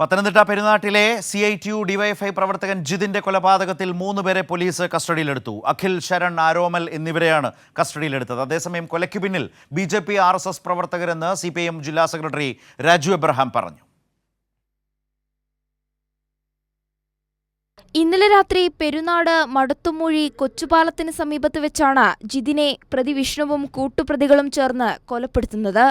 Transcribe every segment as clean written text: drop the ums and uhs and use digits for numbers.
Pathanamthitta പെരുന്നാട്ടിലെ CITU DYFI പ്രവർത്തകൻ ജിതിന്റെ കൊലപാതകത്തിൽ 3 പേരെ പോലീസ് കസ്റ്റഡിയിലെടുത്തു. അഖിൽ, ശരൺ, ആരോമൽ എന്നിവരെയാണ് കസ്റ്റഡിയിലെടുത്തത്. അതേസമയം കൊലയ്ക്ക് പിന്നിൽ BJP RSS പ്രവർത്തകരെന്ന് CPIM ജില്ലാ സെക്രട്ടറി രാജു എബ്രഹാം പറഞ്ഞു. ഇന്നലെ രാത്രി പെരുന്നാട് മടത്തുമൂഴി കൊച്ചുപാലത്തിന് സമീപത്ത് വെച്ചാണ് ജിതിനെ പ്രതി വിഷ്ണുവും കൂട്ടുപ്രതികളും ചേർന്ന് കൊലപ്പെടുത്തുന്നത്.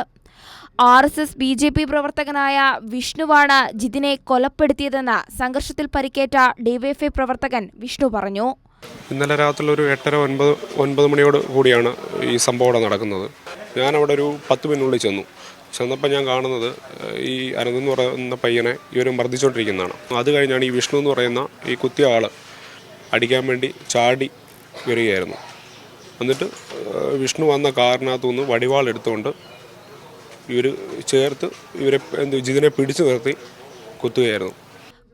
RSS BJP പ്രവർത്തകനായ വിഷ്ണുവാണ് ജിതിനെ കൊലപ്പെടുത്തിയതെന്ന് സംഘർഷത്തിൽ പരിക്കേറ്റ ഡിവൈഎഫ്ഐ പ്രവർത്തകൻ വിഷ്ണു പറഞ്ഞു. ഇന്നലെ രാത്രി ഒരു 8:30-9 മണിയോട് കൂടിയാണ് ഈ സംഭവം നടക്കുന്നത്. ഞാൻ അവിടെ ഒരു 10 മിനിറ്റിനുള്ളിൽ ചെന്നപ്പോൾ ഞാൻ കാണുന്നത് ഈ അനന്ത് എന്ന് പറയുന്ന പയ്യനെ ഇവർ മർദ്ദിച്ചുകൊണ്ടിരിക്കുന്നതാണ്. അത് കഴിഞ്ഞാണ് ഈ വിഷ്ണു എന്ന് പറയുന്ന ഈ കുത്തിയ ആൾ അടിക്കാൻ വേണ്ടി ചാടി വരികയായിരുന്നു. എന്നിട്ട് വിഷ്ണു വന്ന കാറിനകത്തുനിന്ന് വടിവാൾ എടുത്തുകൊണ്ട് ഇവർ ചേർത്ത് ജിതിനെ പിടിച്ചു നിർത്തി കുത്തുകയായിരുന്നു.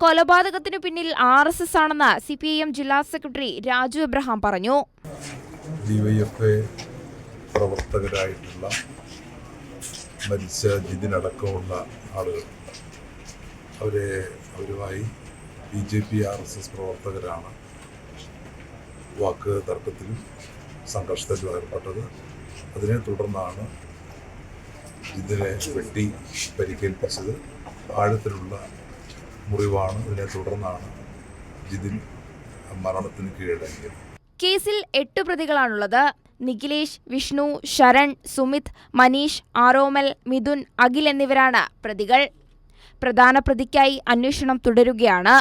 കൊലപാതകത്തിനു പിന്നിൽ RSS ആണെന്ന് CPIM ജില്ലാ സെക്രട്ടറി രാജു എബ്രഹാം പറഞ്ഞു. ഡിവൈഎഫ്ഐ പ്രവർത്തകരായിട്ടുള്ള മരിച്ച ജിതിനടക്കമുള്ള ആളുകൾ അവരുമായി BJP RSS പ്രവർത്തകരാണ് വാക്ക് തർക്കത്തിലും സംഘർഷത്തിലും ഏർപ്പെട്ടത്. അതിനെ തുടർന്നാണ് ജിതിനെ വെട്ടി പരിക്കേൽപ്പിച്ചത്. ആഴത്തിലുള്ള മുറിവാണ്. ഇതിനെ തുടർന്നാണ് ജിതിൻ മരണത്തിന് കീഴടങ്ങിയത്. കേസിൽ 8 പ്രതികളാണുള്ളത്. നിഖിലേഷ്, വിഷ്ണു, ശരൺ, സുമിത്, മനീഷ്, ആരോമൽ, മിഥുൻ, അഖിൽ എന്നിവരാണ് പ്രതികൾ. പ്രധാന പ്രതിക്കായി അന്വേഷണം തുടരുകയാണ്.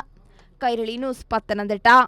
കൈരളി ന്യൂസ്, പത്തനംതിട്ട.